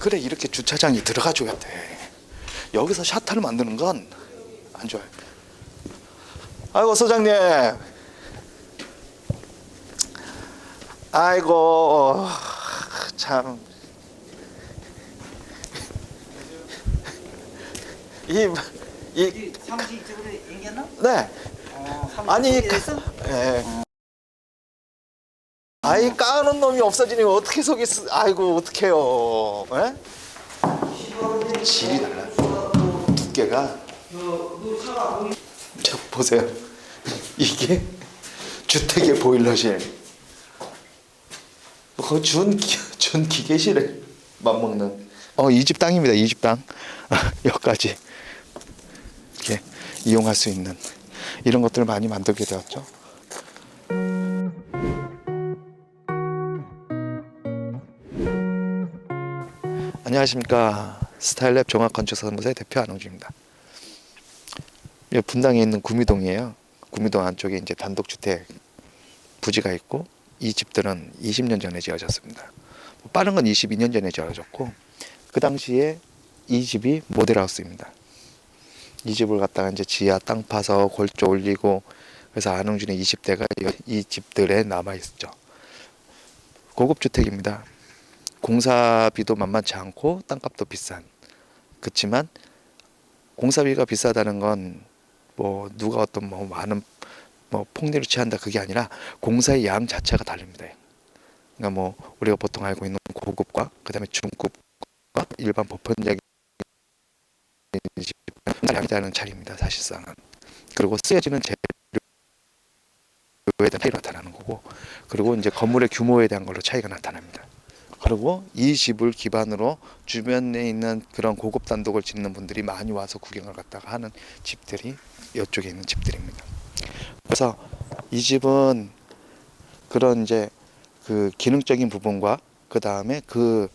그래, 이렇게 주차장이 들어가줘야 돼. 여기서 샤타를 만드는 건 안 좋아요. 아이고, 소장님. 아이고, 참. 이 사무실 이쪽으로 옮겼나? 네. 아니, 예. 아이, 까는 놈이 없어지니 어떻게 속이 아이고, 어떡해요. 예? 질이 달라. 두께가. 자, 보세요. 이게 주택의 보일러실. 그 준 기계실에 맞먹는. 이 집 땅입니다. 이 집 땅. 여기까지 이렇게 이용할 수 있는 이런 것들을 많이 만들게 되었죠. 안녕하십니까. 스타일랩 종합건축사무소의 대표 안홍주입니다. 여기 분당에 있는 구미동이에요. 구미동 안쪽에 이제 단독주택 부지가 있고, 이 집들은 20년 전에 지어졌습니다. 빠른 건 22년 전에 지어졌고, 그 당시에 이 집이 모델하우스입니다. 이 집을 갖다가 이제 지하 땅 파서 골조 올리고, 그래서 안흥준의 20대가 이 집들에 남아 있죠. 고급 주택입니다. 공사비도 만만치 않고 땅값도 비싼. 그렇지만 공사비가 비싸다는 건 뭐 누가 어떤 뭐 많은 뭐 폭리를 취한다 그게 아니라 공사의 양 자체가 다릅니다. 그러니까 뭐 우리가 보통 알고 있는 고급과 그다음에 중급과 일반 보편적인 양이 다른 차이입니다. 사실상은. 그리고 쓰여지는 재료에 대한 차이가 나타나는 거고, 그리고 이제 건물의 규모에 대한 걸로 차이가 나타납니다. 그리고 이 집을 기반으로 주변에 있는 그런 고급 단독을 짓는 분들이 많이 와서 구경을 갔다가 하는 집들이 이쪽에 있는 집들입니다. 그래서 이 집은 그런 이제 그 기능적인 부분과 그 다음에 그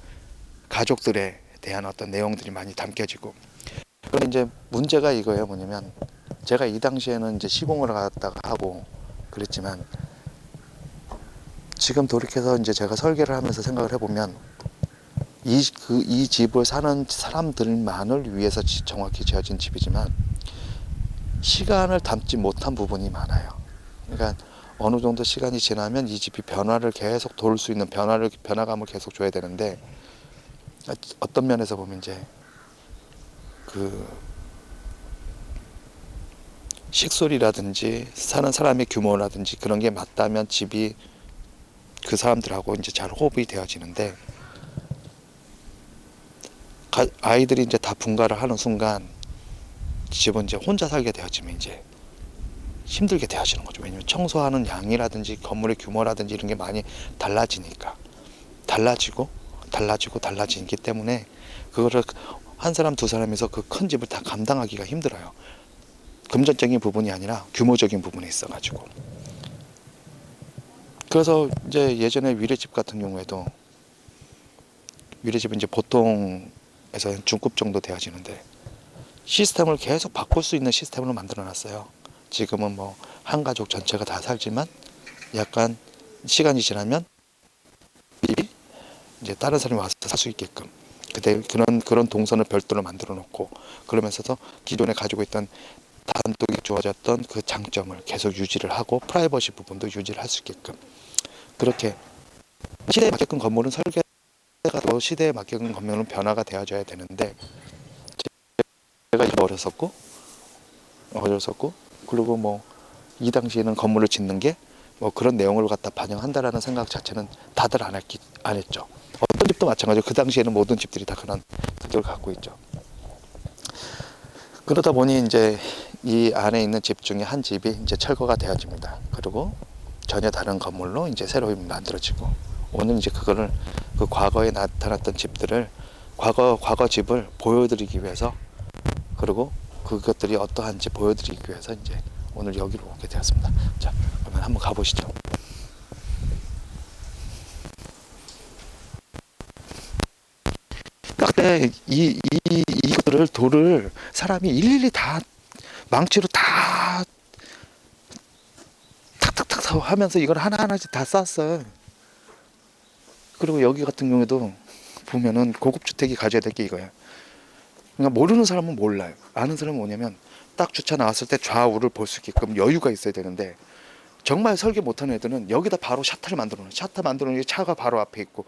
가족들에 대한 어떤 내용들이 많이 담겨지고, 그런데 이제 문제가 이거예요. 뭐냐면 제가 이 당시에는 이제 시공을 갔다가 하고 그랬지만, 지금 돌이켜서 이제 제가 설계를 하면서 생각을 해보면 이 집을 사는 사람들만을 위해서 정확히 지어진 집이지만 시간을 담지 못한 부분이 많아요. 그러니까 어느 정도 시간이 지나면 이 집이 변화를 계속 돌 수 있는 변화감을 계속 줘야 되는데, 어떤 면에서 보면 이제 그 식솔이라든지 사는 사람의 규모라든지 그런 게 맞다면 집이 그 사람들하고 이제 잘 호흡이 되어지는데, 아이들이 이제 다 분가를 하는 순간 집은 이제 혼자 살게 되어지면 이제 힘들게 되어지는 거죠. 왜냐면 청소하는 양이라든지 건물의 규모라든지 이런 게 많이 달라지니까 달라지기 때문에 그거를 한 사람 두 사람에서 그 큰 집을 다 감당하기가 힘들어요. 금전적인 부분이 아니라 규모적인 부분이 있어가지고. 그래서 이제 예전에 위례집 같은 경우에도, 위례집은 이제 보통에서 중급 정도 되어지는데 시스템을 계속 바꿀 수 있는 시스템으로 만들어 놨어요. 지금은 뭐 한 가족 전체가 다 살지만 약간 시간이 지나면 이제 다른 사람이 와서 살 수 있게끔 그때 그런 동선을 별도로 만들어 놓고, 그러면서도 기존에 가지고 있던 단독이 주어졌던 그 장점을 계속 유지를 하고 프라이버시 부분도 유지를 할 수 있게끔, 그렇게 시대에 맞게끔 건물은 설계가 또 시대에 맞게끔 건물은 변화가 되어져야 되는데, 제가 어렸었고 그리고 뭐 이 당시에는 건물을 짓는 게 뭐 그런 내용을 갖다 반영한다라는 생각 자체는 다들 안 했죠. 어떤 집도 마찬가지로 그 당시에는 모든 집들이 다 그런 특격을 갖고 있죠. 그러다 보니 이제 이 안에 있는 집 중에 한 집이 이제 철거가 되어집니다. 그리고 전혀 다른 건물로 이제 새로 만들어지고, 오늘 이제 그거를 그 과거에 나타났던 집들을 과거 집을 보여드리기 위해서, 그리고 그것들이 어떠한지 보여드리기 위해서 이제 오늘 여기로 오게 되었습니다. 자, 그러면 한번 가보시죠. 그때 이거를 돌을 사람이 일일이 다 망치로 다 탁탁탁 하면서 이걸 하나하나씩 다 쌌어요. 그리고 여기 같은 경우에도 보면은 고급 주택이 가져야 될 게 이거예요. 그러니까 모르는 사람은 몰라요. 아는 사람은 뭐냐면 딱 주차 나왔을 때 좌우를 볼 수 있게끔 여유가 있어야 되는데, 정말 설계 못하는 애들은 여기다 바로 샤타를 만들어 놓은, 샤타 만들어 놓은 차가 바로 앞에 있고,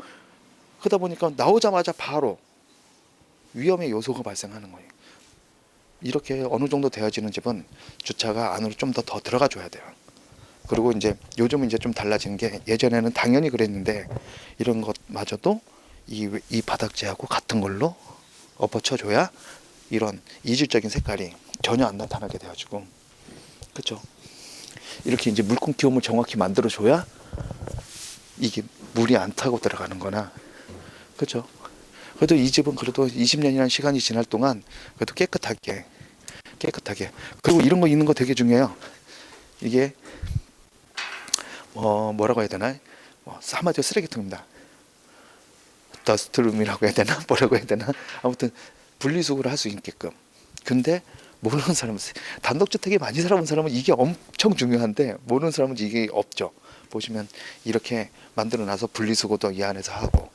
그러다 보니까 나오자마자 바로 위험의 요소가 발생하는 거예요. 이렇게 어느 정도 되어지는 집은 주차가 안으로 좀 더 들어가 줘야 돼요. 그리고 이제 요즘은 이제 좀 달라진 게, 예전에는 당연히 그랬는데 이런 것마저도 이 바닥재하고 같은 걸로 엎어쳐줘야 이런 이질적인 색깔이 전혀 안 나타나게 되어지고, 그렇죠? 이렇게 이제 물금 기움을 정확히 만들어줘야 이게 물이 안 타고 들어가는 거나, 그렇죠? 그래도 이 집은 그래도 20년이라는 시간이 지날 동안 그래도 깨끗하게. 그리고 이런 거 있는 거 되게 중요해요. 이게 뭐라고 해야 되나? 한마디로 쓰레기통입니다. 더스트룸이라고 해야 되나? 뭐라고 해야 되나? 아무튼 분리수거를 할 수 있게끔. 근데 모르는 사람은, 단독주택에 많이 살아본 사람은 이게 엄청 중요한데, 모르는 사람은 이게 없죠. 보시면 이렇게 만들어 놔서 분리수거도 이 안에서 하고,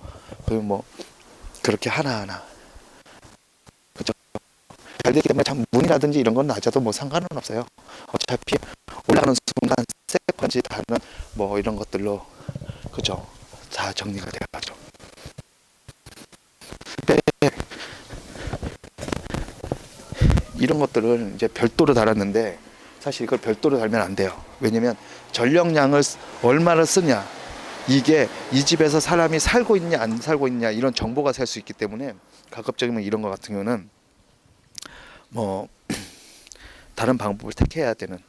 그리고 뭐 그렇게 하나하나, 그죠? 잘 되기 때문에 참 문이라든지 이런 건 낮아도 뭐 상관은 없어요. 어차피 올라가는 순간 세컨지 다른 뭐 이런 것들로, 그죠? 다 정리가 돼가죠. 이런 것들을 이제 별도로 달았는데, 사실 이걸 별도로 달면 안 돼요. 왜냐면 전력량을 얼마나 쓰냐, 이게 이 집에서 사람이 살고 있냐 안 살고 있냐 이런 정보가 살 수 있기 때문에, 가급적이면 이런 것 같은 경우는 뭐 다른 방법을 택해야 되는,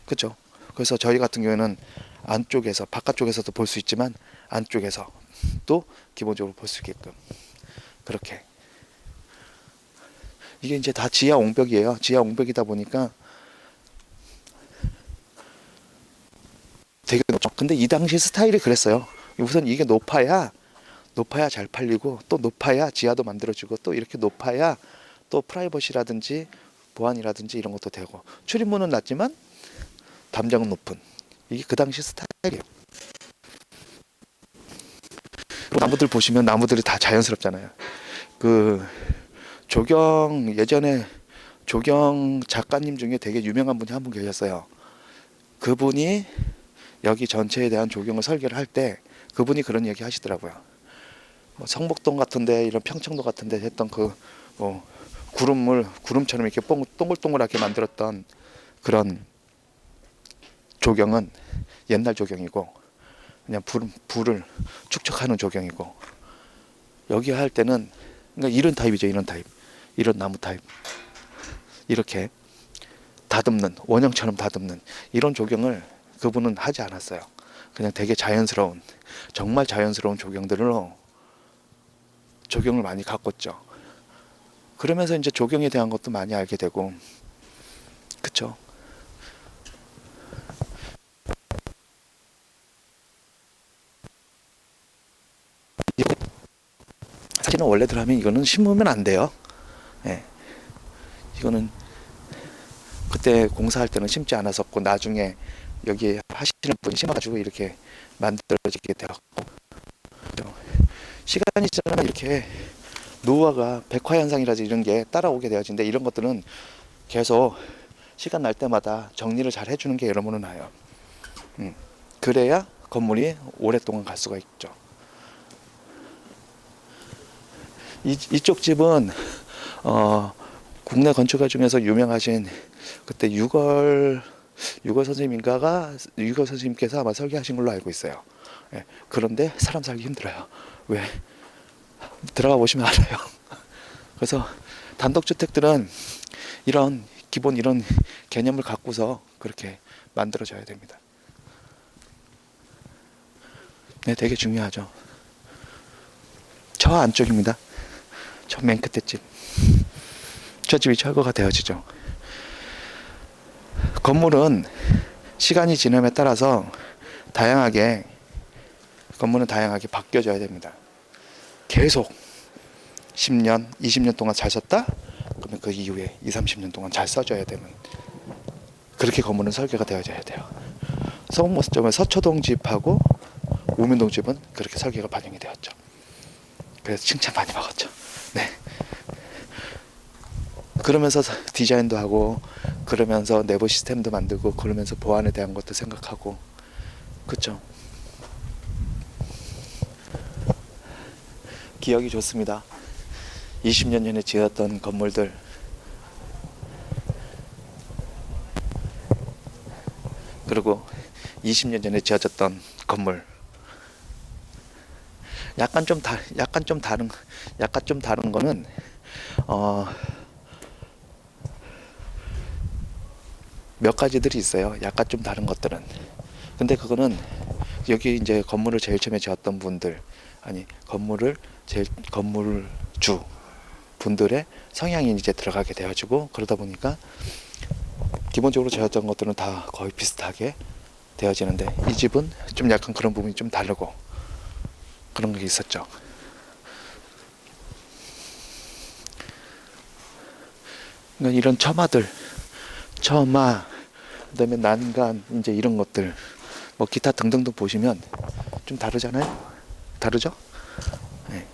그렇죠? 그래서 저희 같은 경우에는 안쪽에서, 바깥쪽에서도 볼 수 있지만 안쪽에서 또 기본적으로 볼 수 있게끔 그렇게. 이게 이제 다 지하 옹벽이에요. 지하 옹벽이다 보니까 되게 높죠. 근데 이 당시 스타일이 그랬어요. 우선 이게 높아야 잘 팔리고, 또 높아야 지하도 만들어지고, 또 이렇게 높아야 또 프라이버시라든지 보안이라든지 이런 것도 되고, 출입문은 낮지만 담장은 높은, 이게 그 당시 스타일이에요. 나무들 보시면 나무들이 다 자연스럽잖아요. 그 예전에 조경 작가님 중에 되게 유명한 분이 한 분 계셨어요. 그분이 여기 전체에 대한 조경을 설계를 할 때 그분이 그런 얘기 하시더라고요. 뭐 성북동 같은데, 이런 평청도 같은데 했던 구름처럼 이렇게 동글동글하게 만들었던 그런 조경은 옛날 조경이고, 그냥 불을 축적하는 조경이고, 여기 할 때는 그러니까 이런 타입이죠. 이런 타입, 이런 나무 타입, 이렇게 다듬는, 원형처럼 다듬는 이런 조경을 그분은 하지 않았어요. 그냥 되게 자연스러운, 정말 자연스러운 조경들로 조경을 많이 가꿨죠. 그러면서 이제 조경에 대한 것도 많이 알게 되고, 그쵸? 사실은 원래대로 하면 이거는 심으면 안 돼요. 예. 이거는 그때 공사할 때는 심지 않았었고, 나중에 여기 하시는 분이 심어가지고 이렇게 만들어지게 되었고, 시간이 지나면 이렇게 노화가, 백화현상이라든지 이런 게 따라오게 되어진데, 이런 것들은 계속 시간 날 때마다 정리를 잘 해주는 게 여러모로 나아요. 그래야 건물이 오랫동안 갈 수가 있죠. 이쪽 집은 국내 건축가 중에서 유명하신, 그때 유걸 선생님께서 아마 설계하신 걸로 알고 있어요. 예, 그런데 사람 살기 힘들어요. 왜? 들어가 보시면 알아요. 그래서 단독주택들은 기본 이런 개념을 갖고서 그렇게 만들어져야 됩니다. 네, 되게 중요하죠. 저 안쪽입니다. 저 맨 끝에 집. 저 집이 철거가 되어지죠. 건물은 시간이 지남에 따라서 건물은 다양하게 바뀌어져야 됩니다. 계속 10년, 20년 동안 잘 썼다? 그러면 그 이후에 20, 30년 동안 잘 써줘야 되는, 그렇게 건물은 설계가 되어져야 돼요. 서초동 집하고 우민동 집은 그렇게 설계가 반영이 되었죠. 그래서 칭찬 많이 받았죠. 네. 그러면서 디자인도 하고, 그러면서 내부 시스템도 만들고, 그러면서 보안에 대한 것도 생각하고, 그쵸. 기억이 좋습니다. 20년 전에 지었던 건물들, 그리고 20년 전에 지어졌던 건물, 약간 좀 다른 거는 어, 몇 가지들이 있어요. 약간 좀 다른 것들은. 근데 그거는 여기 이제 건물을 제일 처음에 지었던 분들, 아니 건물주 분들의 성향이 이제 들어가게 되어지고, 그러다 보니까 기본적으로 지었던 것들은 다 거의 비슷하게 되어지는데, 이 집은 좀 약간 그런 부분이 좀 다르고 그런 게 있었죠. 그러니까 이런 처마, 그다음에 난간, 이제 이런 것들, 뭐 기타 등등등 보시면 좀 다르잖아요. 다르죠? 네.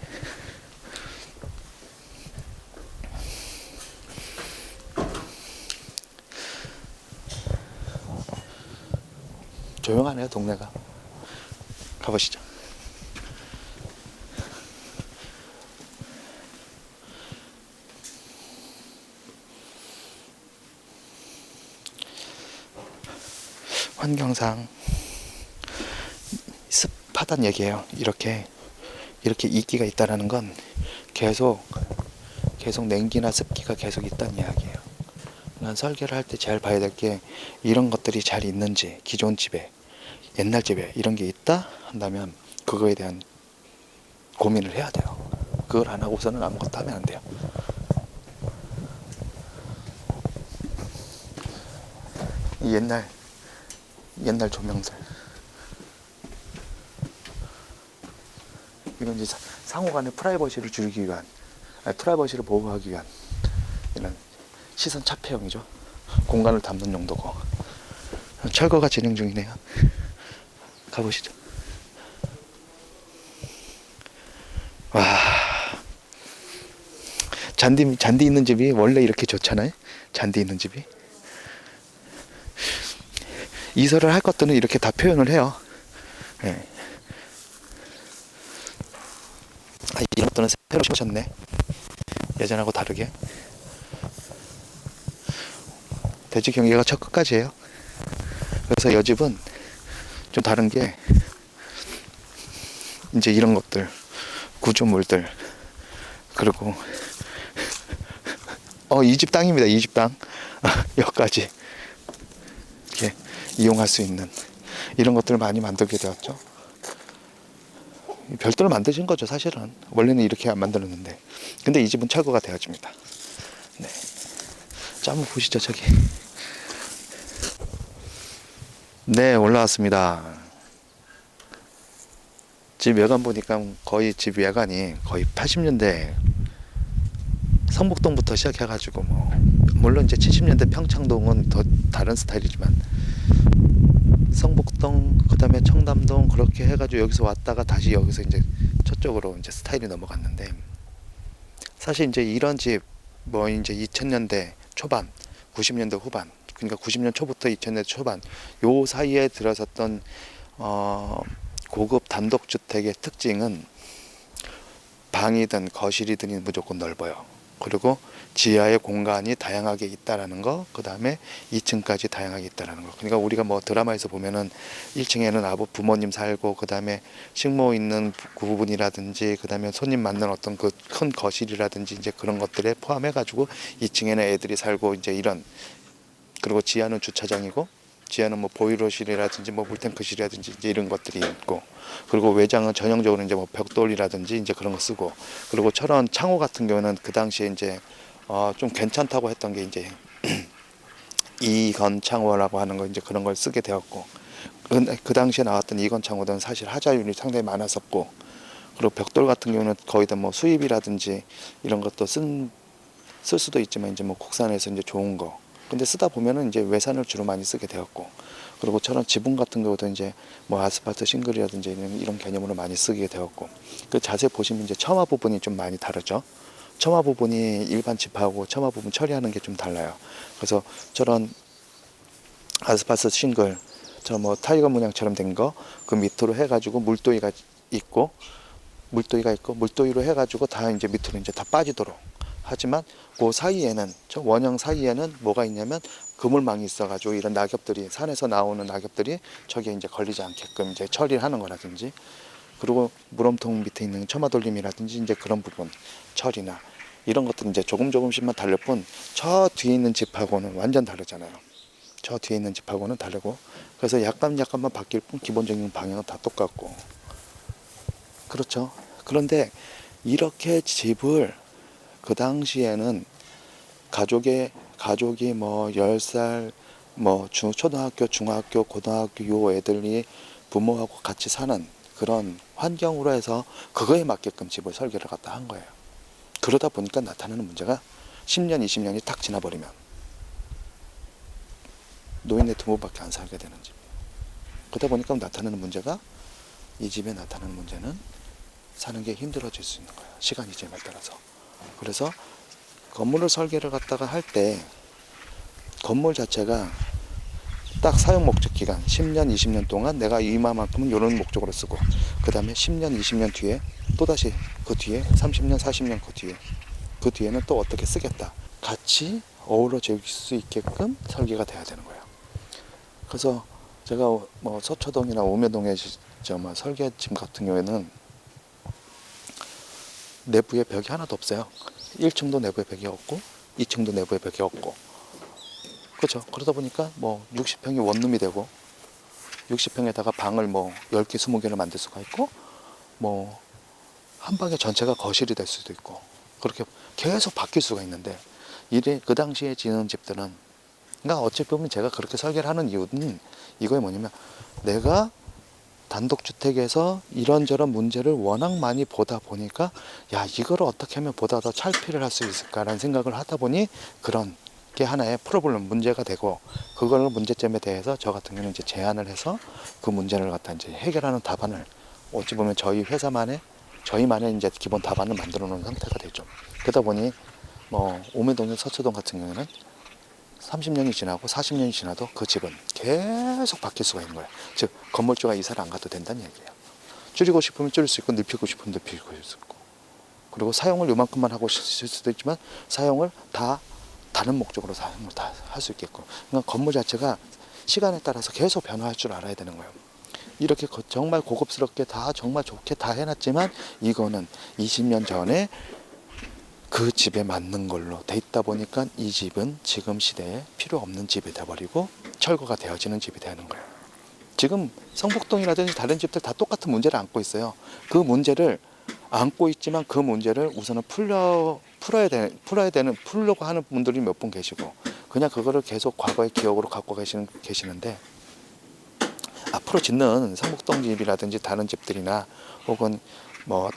조용하네요, 동네가. 가보시죠. 환경상 습하단 얘기예요. 이렇게 이끼가 있다라는 건 계속 냉기나 습기가 계속 있다는 이야기예요. 난 설계를 할 때 잘 봐야 될 게, 이런 것들이 잘 있는지, 기존 집에, 옛날 집에 이런 게 있다 한다면 그거에 대한 고민을 해야 돼요. 그걸 안 하고서는 아무것도 하면 안 돼요. 옛날 조명들, 이건 이제 상호간의 프라이버시를 줄이기 위한, 프라이버시를 보호하기 위한 이런 시선 차폐형이죠. 공간을 담는 용도고. 철거가 진행 중이네요. 가보시죠. 와, 잔디 있는 집이 원래 이렇게 좋잖아요. 잔디 있는 집이. 이설을 할 것들은 이렇게 다 표현을 해요. 네. 이런 것들은 새로 심으셨네. 예전하고 다르게. 대지 경계가 첫 끝까지예요. 그래서 이 집은 좀 다른 게, 이제 이런 것들, 구조물들, 그리고 이 집 땅입니다. 이 집 땅. 여기까지 이렇게 이용할 수 있는 이런 것들을 많이 만들게 되었죠. 별도로 만드신 거죠, 사실은. 원래는 이렇게 안 만들었는데. 근데 이 집은 철거가 되어집니다. 네. 자, 한번 보시죠, 저기. 네, 올라왔습니다. 집 외관 보니까 거의 집 외관이 거의 80년대 성북동부터 시작해가지고, 뭐 물론 이제 70년대 평창동은 더 다른 스타일이지만, 성북동, 그다음에 청담동, 그렇게 해가지고 여기서 왔다가 다시 여기서 이제 저쪽으로 이제 스타일이 넘어갔는데, 사실 이제 이런 집 뭐 이제 2000년대 초반, 90년대 후반, 그러니까 90년 초부터 2000년대 초반 요 사이에 들어섰던 고급 단독주택의 특징은 방이든 거실이든 무조건 넓어요. 그리고 지하의 공간이 다양하게 있다라는 거, 그 다음에 2층까지 다양하게 있다라는 거. 그러니까 우리가 뭐 드라마에서 보면은 1층에는 부모님 살고, 그 다음에 식모 있는 그 부분이라든지, 그 다음에 손님 맞는 어떤 그 큰 거실이라든지 이제 그런 것들에 포함해가지고 2층에는 애들이 살고, 이제 이런. 그리고 지하는 주차장이고, 지하는 뭐 보일러실이라든지 뭐 물탱크실이라든지 이제 이런 것들이 있고, 그리고 외장은 전형적으로 이제 뭐 벽돌이라든지 이제 그런 거 쓰고, 그리고 철원 창호 같은 경우는 그 당시에 이제 좀 괜찮다고 했던 게 이제 이건 창호라고 하는 거, 이제 그런 걸 쓰게 되었고, 그 당시에 나왔던 이건 창호들은 사실 하자율이 상당히 많았었고, 그리고 벽돌 같은 경우는 거의 다 뭐 수입이라든지 이런 것도 쓸 수도 있지만 이제 뭐 국산에서 이제 좋은 거, 근데 쓰다 보면은 이제 외산을 주로 많이 쓰게 되었고, 그리고 저런 지붕 같은 경우도 이제 뭐 아스팔트 싱글이라든지 이런 개념으로 많이 쓰게 되었고, 그 자세히 보시면 이제 처마 부분이 좀 많이 다르죠. 처마 부분이 일반 집하고 처마 부분 처리하는 게 좀 달라요. 그래서 저런 아스팔트 싱글, 저 뭐 타이거 문양처럼 된 거 그 밑으로 해가지고 물도이로 해가지고 다 이제 밑으로 이제 다 빠지도록 하지만 그 사이에는, 저 원형 사이에는 뭐가 있냐면 그물망이 있어가지고 이런 낙엽들이, 산에서 나오는 낙엽들이 저기에 이제 걸리지 않게끔 이제 처리를 하는 거라든지, 그리고 물험통 밑에 있는 처마돌림이라든지 이제 그런 부분 처리나 이런 것들은 이제 조금씩만 다를 뿐, 저 뒤에 있는 집하고는 완전 다르잖아요. 저 뒤에 있는 집하고는 다르고, 그래서 약간만 바뀔 뿐 기본적인 방향은 다 똑같고. 그렇죠. 그런데 이렇게 집을 그 당시에는 가족이 뭐 10살 뭐 초등학교, 중학교, 고등학교 요 애들이 부모하고 같이 사는 그런 환경으로 해서 그거에 맞게끔 집을 설계를 갖다 한 거예요. 그러다 보니까 나타나는 문제가 10년, 20년이 딱 지나버리면 노인네 두부밖에 안 살게 되는 집. 그러다 보니까 나타나는 문제가, 이 집에 나타나는 문제는 사는 게 힘들어질 수 있는 거예요. 시간이 지남에 따라서. 그래서 건물을 설계를 갖다가 할 때 건물 자체가 딱 사용 목적 기간 10년, 20년 동안 내가 이마만큼은 이런 목적으로 쓰고, 그 다음에 10년, 20년 뒤에 또다시 그 뒤에 30년, 40년 그 뒤에는 또 어떻게 쓰겠다. 같이 어우러질 수 있게끔 설계가 돼야 되는 거예요. 그래서 제가 뭐 서초동이나 오매동의 설계집 같은 경우에는 내부에 벽이 하나도 없어요. 1층도 내부에 벽이 없고 2층도 내부에 벽이 없고. 그렇죠. 그러다 보니까 뭐 60평이 원룸이 되고 60평에다가 방을 뭐 10개, 20개를 만들 수가 있고, 뭐 한 방에 전체가 거실이 될 수도 있고, 그렇게 계속 바뀔 수가 있는데, 이래 그 당시에 지은 집들은, 그러니까 어찌 보면 제가 그렇게 설계를 하는 이유는 이거에 뭐냐면, 내가 단독주택에서 이런저런 문제를 워낙 많이 보다 보니까, 야, 이거를 어떻게 하면 보다 더 찰피를 할 수 있을까라는 생각을 하다 보니 그런 게 하나의 프로블럼, 문제가 되고, 그걸 문제점에 대해서 저 같은 경우는 이제 제안을 해서 그 문제를 갖다 이제 해결하는 답안을, 어찌 보면 저희만의 이제 기본 답안을 만들어 놓은 상태가 되죠. 그러다 보니 뭐 오매동의 서초동 같은 경우에는 30년이 지나고 40년이 지나도 그 집은 계속 바뀔 수가 있는 거예요. 즉 건물주가 이사를 안 가도 된다는 얘기예요. 줄이고 싶으면 줄일 수 있고, 넓히고 싶으면 넓힐 수 있고, 그리고 사용을 요만큼만 하고 싶을 수도 있지만 사용을 다 다른 목적으로 사용을 다 할 수 있게끔. 그러니까 건물 자체가 시간에 따라서 계속 변화할 줄 알아야 되는 거예요. 이렇게 정말 고급스럽게 다 정말 좋게 다 해놨지만 이거는 20년 전에 그 집에 맞는 걸로 돼 있다 보니까 이 집은 지금 시대에 필요 없는 집이 돼버리고 철거가 되어지는 집이 되는 거예요. 지금 성북동이라든지 다른 집들 다 똑같은 문제를 안고 있어요. 그 문제를 안고 있지만 그 문제를 우선은 풀려고 하는 분들이 몇 분 계시고, 그냥 그거를 계속 과거의 기억으로 갖고 계시는데, 앞으로 짓는 성북동 집이라든지 다른 집들이나 혹은 뭐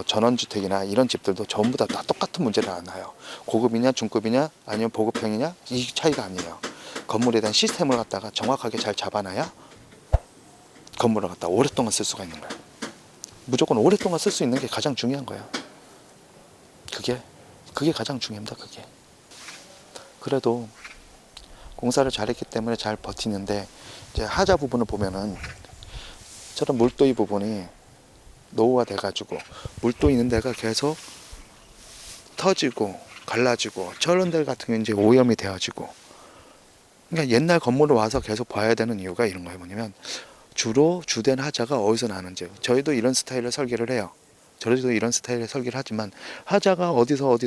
전원주택이나 이런 집들도 전부 다 똑같은 문제를 안아요. 고급이냐 중급이냐 아니면 보급형이냐 이 차이가 아니에요. 건물에 대한 시스템을 갖다가 정확하게 잘 잡아놔야 건물을 갖다 오랫동안 쓸 수가 있는 거예요. 무조건 오랫동안 쓸 수 있는 게 가장 중요한 거예요. 그게 가장 중요합니다. 그게. 그래도 공사를 잘했기 때문에 잘 버티는데, 이제 하자 부분을 보면은 저런 물도이 부분이 노후화 돼가지고 물도 있는 데가 계속 터지고 갈라지고, 저런 데 같은 경우는 이제 오염이 되어지고. 그러니까 옛날 건물을 와서 계속 봐야 되는 이유가 이런 거예요. 뭐냐면 주로 주된 하자가 어디서 나는지. 저희도 이런 스타일의 설계를 해요. 저희도 이런 스타일의 설계를 하지만 하자가 어디서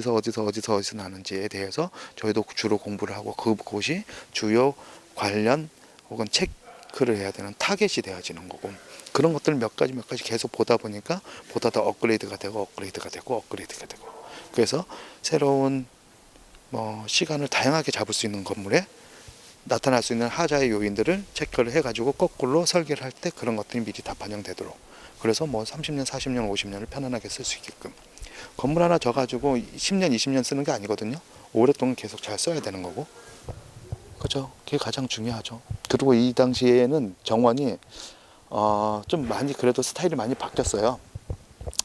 나는지에 대해서 저희도 주로 공부를 하고, 그곳이 주요 관련 혹은 체크를 해야 되는 타겟이 되어지는 거고, 그런 것들 몇 가지 계속 보다 보니까 보다 더 업그레이드가 되고 그래서 새로운 시간을 다양하게 잡을 수 있는 건물에 나타날 수 있는 하자의 요인들을 체크를 해가지고 거꾸로 설계를 할 때 그런 것들이 미리 다 반영되도록, 그래서 30년, 40년, 50년을 편안하게 쓸 수 있게끔. 건물 하나 져가지고 10년, 20년 쓰는 게 아니거든요. 오랫동안 계속 잘 써야 되는 거고. 그죠? 그게 가장 중요하죠. 그리고 이 당시에는 정원이 좀 많이 그래도 스타일이 많이 바뀌었어요.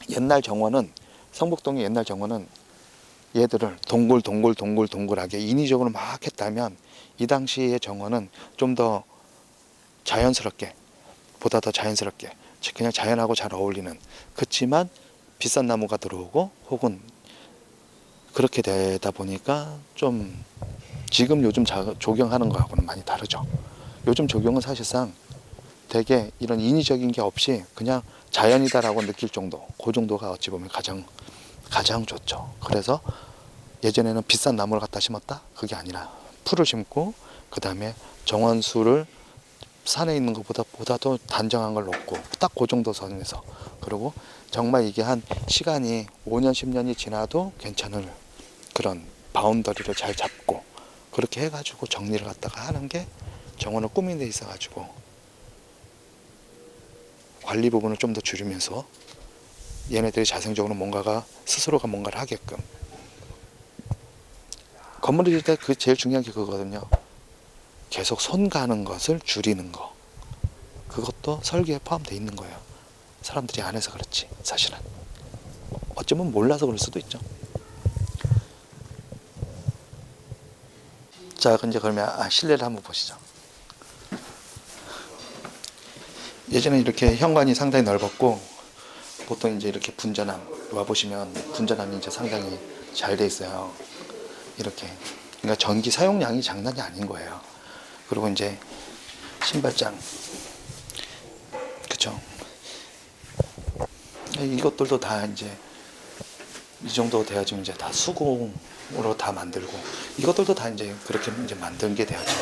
옛날 정원은 성북동의 옛날 정원은 얘들을 동글동글하게 인위적으로 막 했다면 이 당시의 정원은 좀 더 자연스럽게 보다 더 자연스럽게 그냥 자연하고 잘 어울리는 그렇지만 비싼 나무가 들어오고 혹은 그렇게 되다 보니까 좀 지금 요즘 조경하는 거하고는 많이 다르죠. 요즘 조경은 사실상 되게 이런 인위적인 게 없이 그냥 자연이다라고 느낄 정도 그 정도가 어찌 보면 가장 좋죠. 그래서 예전에는 비싼 나무를 갖다 심었다? 그게 아니라 풀을 심고 그 다음에 정원수를 산에 있는 것보다도 단정한 걸 놓고 딱 그 정도 선에서 그리고 정말 이게 한 시간이 5년 10년이 지나도 괜찮을 그런 바운더리를 잘 잡고 그렇게 해가지고 정리를 갖다가 하는 게 정원을 꾸미는 데 있어가지고 관리 부분을 좀 더 줄이면서 얘네들이 자생적으로 스스로가 뭔가를 하게끔 건물을 지을 때 그 제일 중요한 게 그거거든요. 계속 손 가는 것을 줄이는 거. 그것도 설계에 포함되어 있는 거예요. 사람들이 안 해서 그렇지 사실은. 어쩌면 몰라서 그럴 수도 있죠. 자, 이제 그러면 실내를 한번 보시죠. 예전에 이렇게 현관이 상당히 넓었고 보통 이제 이렇게 분전함 와 보시면 분전함이 이제 상당히 잘 돼 있어요. 이렇게 그러니까 전기 사용량이 장난이 아닌 거예요. 그리고 이제 신발장 그쵸. 이것들도 다 이제 이 정도 돼야지 이제 다 수공으로 다 만들고 이것들도 다 이제 그렇게 이제 만든 게 돼야죠.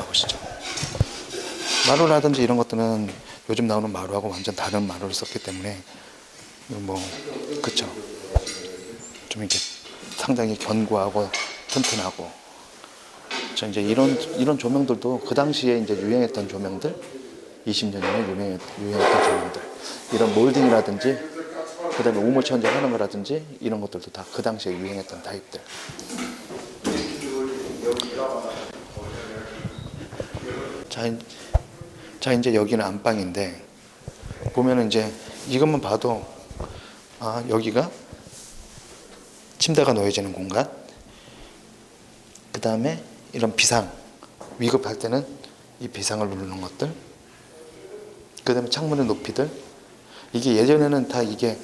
보시죠. 마루라든지 이런 것들은 요즘 나오는 마루하고 완전 다른 마루를 썼기 때문에 뭐 그쵸. 좀 이렇게 상당히 견고하고 튼튼하고 저 이제 이런 조명들도 그 당시에 이제 유행했던 조명들 20년 전에 유행했던 조명들 이런 몰딩이라든지 그 다음에 우물 천정하는 거라든지 이런 것들도 다 그 당시에 유행했던 타입들. 자 이제 여기는 안방인데 보면은 이제 이것만 봐도 여기가 침대가 놓여지는 공간 그 다음에 이런 비상 위급할 때는 이 비상을 누르는 것들 그 다음에 창문의 높이들 이게 예전에는 다 이게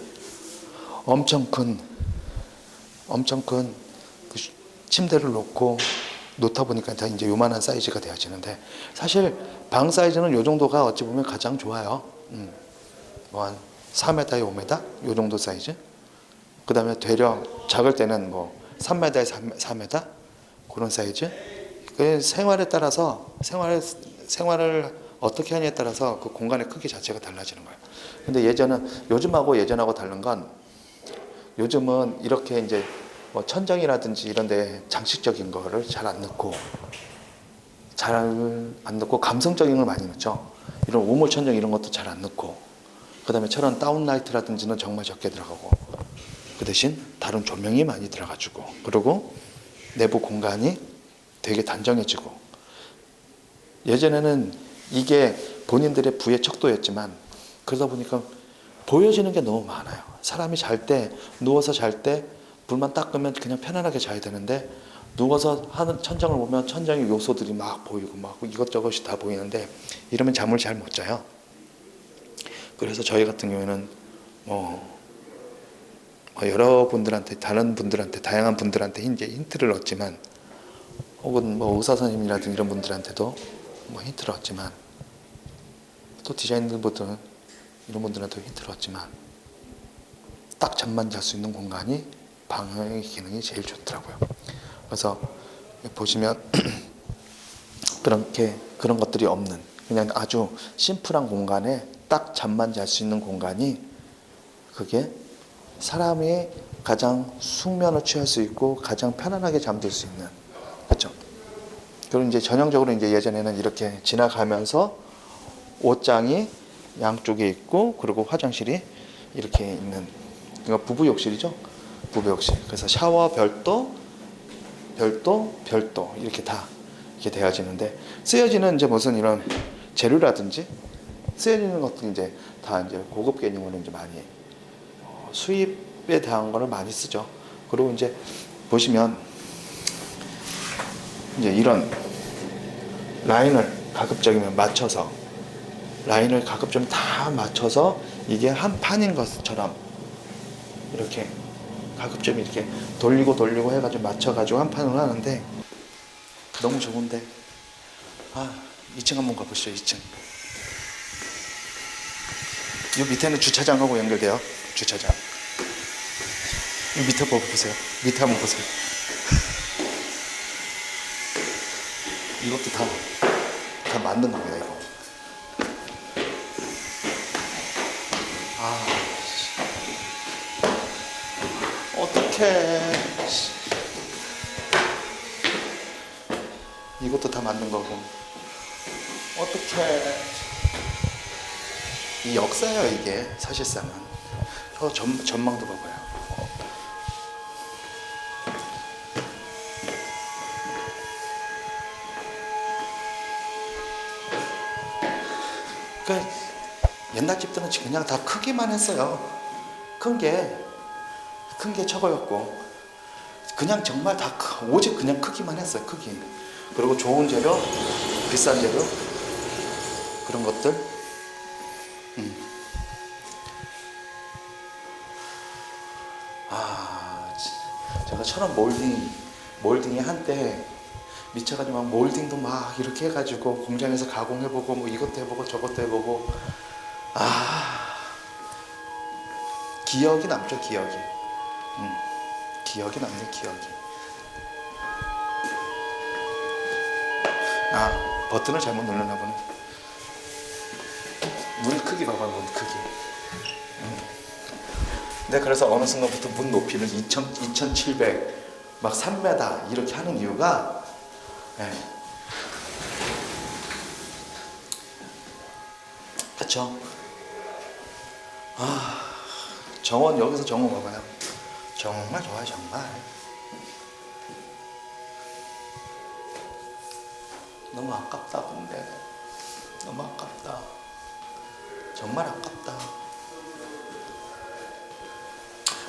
엄청 큰 그 침대를 놓다 보니까 다 이제 요만한 사이즈가 되어지는데 사실 방 사이즈는 요 정도가 어찌 보면 가장 좋아요. 뭐 한 4m에 5m 요 정도 사이즈. 그 다음에 되려 작을 때는 뭐 3m에 4m 그런 사이즈. 그 생활에 따라서 생활을 어떻게 하냐에 따라서 그 공간의 크기 자체가 달라지는 거예요. 근데 요즘하고 예전하고 다른 건 요즘은 이렇게 이제 뭐 천정이라든지 이런 데 장식적인 거를 잘 안 넣고 감성적인 걸 많이 넣죠. 이런 우물 천정 이런 것도 잘 안 넣고 그 다음에 저런 다운라이트라든지는 정말 적게 들어가고 그 대신 다른 조명이 많이 들어가지고 그리고 내부 공간이 되게 단정해지고 예전에는 이게 본인들의 부의 척도였지만 그러다 보니까 보여지는 게 너무 많아요. 사람이 누워서 잘 때 불만 딱 끄면 그냥 편안하게 자야 되는데 누워서 하는 천장을 보면 천장의 요소들이 막 보이고 막 이것저것이 다 보이는데 이러면 잠을 잘 못 자요. 그래서 저희 같은 경우에는 여러분들한테 다양한 분들한테 이제 힌트를 얻지만 혹은 뭐 의사 선생님이라든지 이런 분들한테도 뭐 힌트를 얻지만 또 디자이너분들 이런 분들한테 힌트를 얻지만 딱 잠만 잘 수 있는 공간이 방의 기능이 제일 좋더라고요. 그래서 보시면 그런 것들이 없는 그냥 아주 심플한 공간에 딱 잠만 잘 수 있는 공간이 그게 사람이 가장 숙면을 취할 수 있고 가장 편안하게 잠들 수 있는 그렇죠. 그리고 이제 전형적으로 이제 예전에는 이렇게 지나가면서 옷장이 양쪽에 있고 그리고 화장실이 이렇게 있는 이거 부부 욕실이죠. 부부 욕실. 그래서 샤워 별도 이렇게 다 이렇게 되어지는데, 쓰여지는 이제 무슨 이런 재료라든지 쓰여지는 것도 이제 다 이제 고급 개념으로 이제 많이 수입에 대한 거를 많이 쓰죠. 그리고 이제 보시면 이제 이런 라인을 가급적이면 맞춰서, 라인을 가급적 다 맞춰서 이게 한 판인 것처럼 이렇게 가급적 이렇게 돌리고 해가지고 맞춰가지고 한 판을 하는데, 너무 좋은데. 2층 한번 가보시죠. 2층. 이 밑에는 주차장하고 연결돼요. 주차장. 이 밑에 보세요. 밑에 한번 보세요. 이것도 다 만든 겁니다. 이거. 어떡해. 이것도 다 만든 거고. 어떡해. 이 역사예요, 이게. 사실상은. 저 전망도 봐봐요. 그러니까 옛날 집들은 그냥 다 크기만 했어요. 큰 게 최고였고, 그냥 정말 다 오직 그냥 크기만 했어요. 크기. 그리고 좋은 재료, 비싼 재료, 그런 것들. 제가 처럼 몰딩이 한때 미쳐가지고 막 몰딩도 막 이렇게 해가지고 공장에서 가공해보고 뭐 이것도 해보고 저것도 해보고. 기억이 남죠. 기억이 남네. 기억이. 버튼을 잘못 눌렀나 보네. 문 크기 봐봐. 문 크기. 근데 그래서 어느 순간부터 문 높이는 2700 막 3m 이렇게 하는 이유가, 그쵸. 정원, 여기서 정원 봐봐요. 정말 좋아요. 정말 너무 아깝다. 근데 너무 아깝다. 정말 아깝다.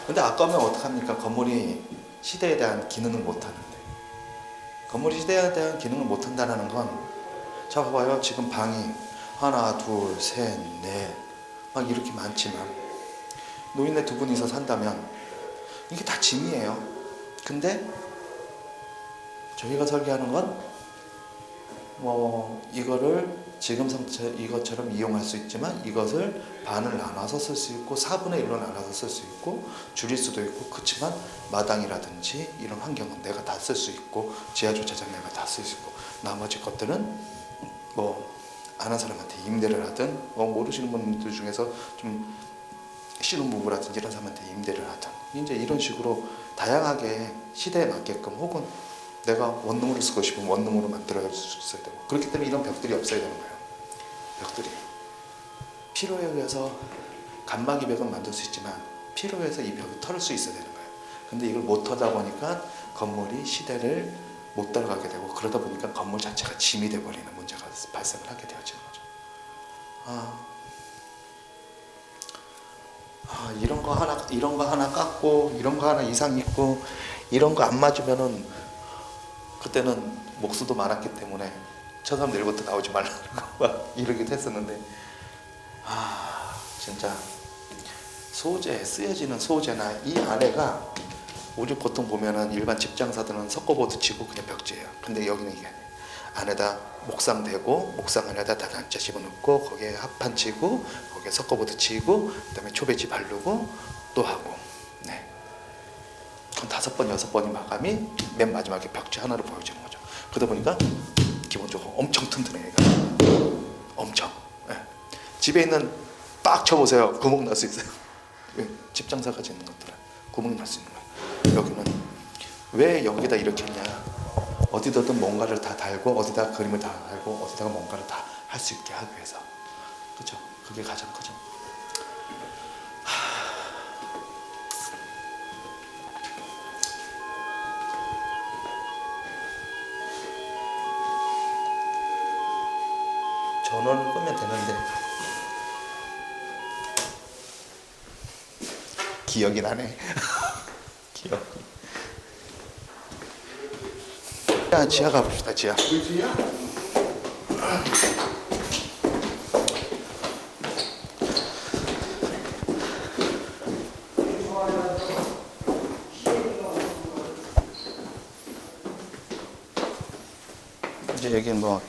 근데 아까우면 어떡합니까? 건물이 시대에 대한 기능을 못하는데. 건물이 시대에 대한 기능을 못한다는 건, 자 봐봐요. 지금 방이 하나, 둘, 셋, 넷 막 이렇게 많지만 노인네 두 분이서 산다면 이게 다 짐이에요. 근데 저희가 설계하는 건 이거를 지금 상태 이것처럼 이용할 수 있지만, 이것을 반을 나눠서 쓸 수 있고 4분의 1로 나눠서 쓸 수 있고 줄일 수도 있고. 그렇지만 마당이라든지 이런 환경은 내가 다 쓸 수 있고, 지하 주차장 내가 다 쓸 수 있고, 나머지 것들은 아는 사람한테 임대를 하든, 모르시는 분들 중에서 좀 신혼부부라든지 이런 사람한테 임대를 하든, 이제 이런 식으로 다양하게 시대에 맞게끔, 혹은 내가 원룸으로 쓰고 싶으면 원룸으로 만들어 줄 수 있어야 되고. 그렇기 때문에 이런 벽들이 없어야 되는 거예요. 벽들이 필요에 의해서 간막이 벽은 만들 수 있지만 필요에 의해서 이 벽을 털을 수 있어야 되는 거예요. 근데 이걸 못 하다 보니까 건물이 시대를 못 따라가게 되고, 그러다 보니까 건물 자체가 짐이 돼버리는 문제가 발생을 하게 되어지는 거죠. 이런 거 하나 깎고, 이런 거 하나 이상 있고, 이런 거 안 맞으면은, 그때는 목수도 많았기 때문에 저 사람 내일부터 나오지 말라고 막 이러기도 했었는데, 진짜 쓰여지는 소재나 이 안에가, 우리 보통 보면은 일반 집장사들은 석고보드 치고 그냥 벽지예요. 근데 여기는 이게 안에다 목상 대고, 목상 안에다 단자 집어넣고, 거기에 합판 치고, 거기에 석고보드 치고, 그다음에 초배지 바르고 또 하고. 한 5번 6번이 마감이 맨 마지막에 벽지 하나로 보여지는 거죠. 그러다 보니까 기본적으로 엄청 튼튼해요. 엄청. 집에 있는 딱 쳐보세요. 구멍 날 수 있어요. 집장사가 짓는 것들은 구멍이 날 수 있는 거예요. 여기는 왜 여기다 이렇게 했냐, 어디다든 뭔가를 다 달고, 어디다 그림을 다 달고, 어디다가 뭔가를 다 할 수 있게 하기 위해서. 그렇죠? 그게 가장 크죠. 되는데 기억이 나네. 기억. 지하 가봅시다. 지하. 이제 여기는 뭐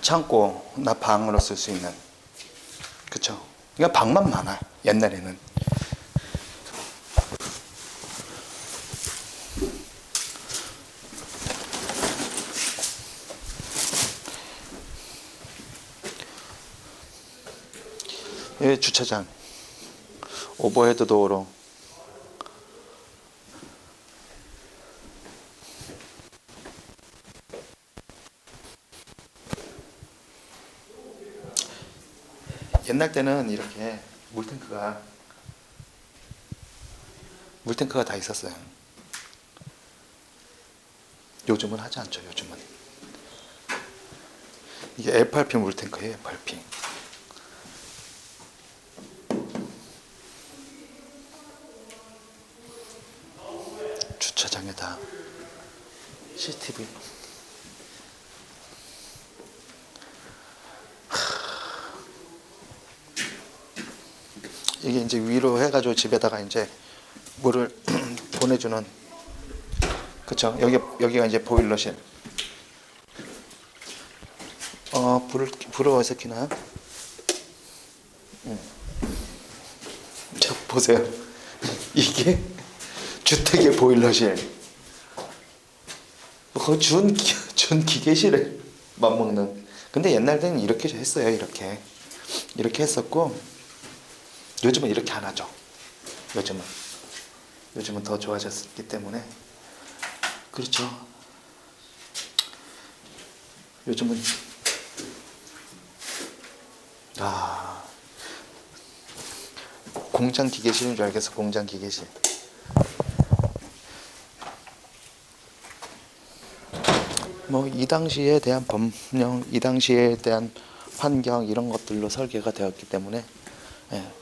창고나 방으로 쓸 수 있는, 그쵸? 그러니까 방만 많아 옛날에는. 여기 주차장, 오버헤드 도어로. 옛날 때는 이렇게 물탱크가 다 있었어요. 요즘은 하지 않죠. 요즘은 이게 FRP 물탱크예요. FRP. 주차장에다 CCTV. 이게 이제 위로 해가지고 집에다가 이제 물을 보내주는, 그쵸? 여기가 이제 보일러실. 불을 어디서 켜나? 자, 보세요. 이게 주택의 보일러실. 그 준 기계실에 맞먹는. 근데 옛날 때는 이렇게 했어요. 이렇게 했었고, 요즘은 이렇게 안 하죠. 요즘은 더 좋아졌기 때문에. 그렇죠. 요즘은 공장 기계실인 줄 알겠어. 공장 기계실. 뭐 이 당시에 대한 법령, 이 당시에 대한 환경, 이런 것들로 설계가 되었기 때문에, 예.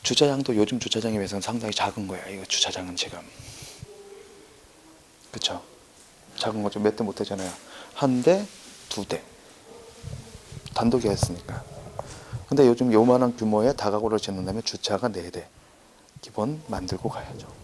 주차장도 요즘 주차장에 비해서는 상당히 작은 거야. 이거 주차장은 지금, 그쵸? 작은 거죠. 몇 대 못 되잖아요. 한 대, 두 대. 단독이었으니까. 근데 요즘 요만한 규모의 다가구를 짓는다면 주차가 4대 기본 만들고 가야죠.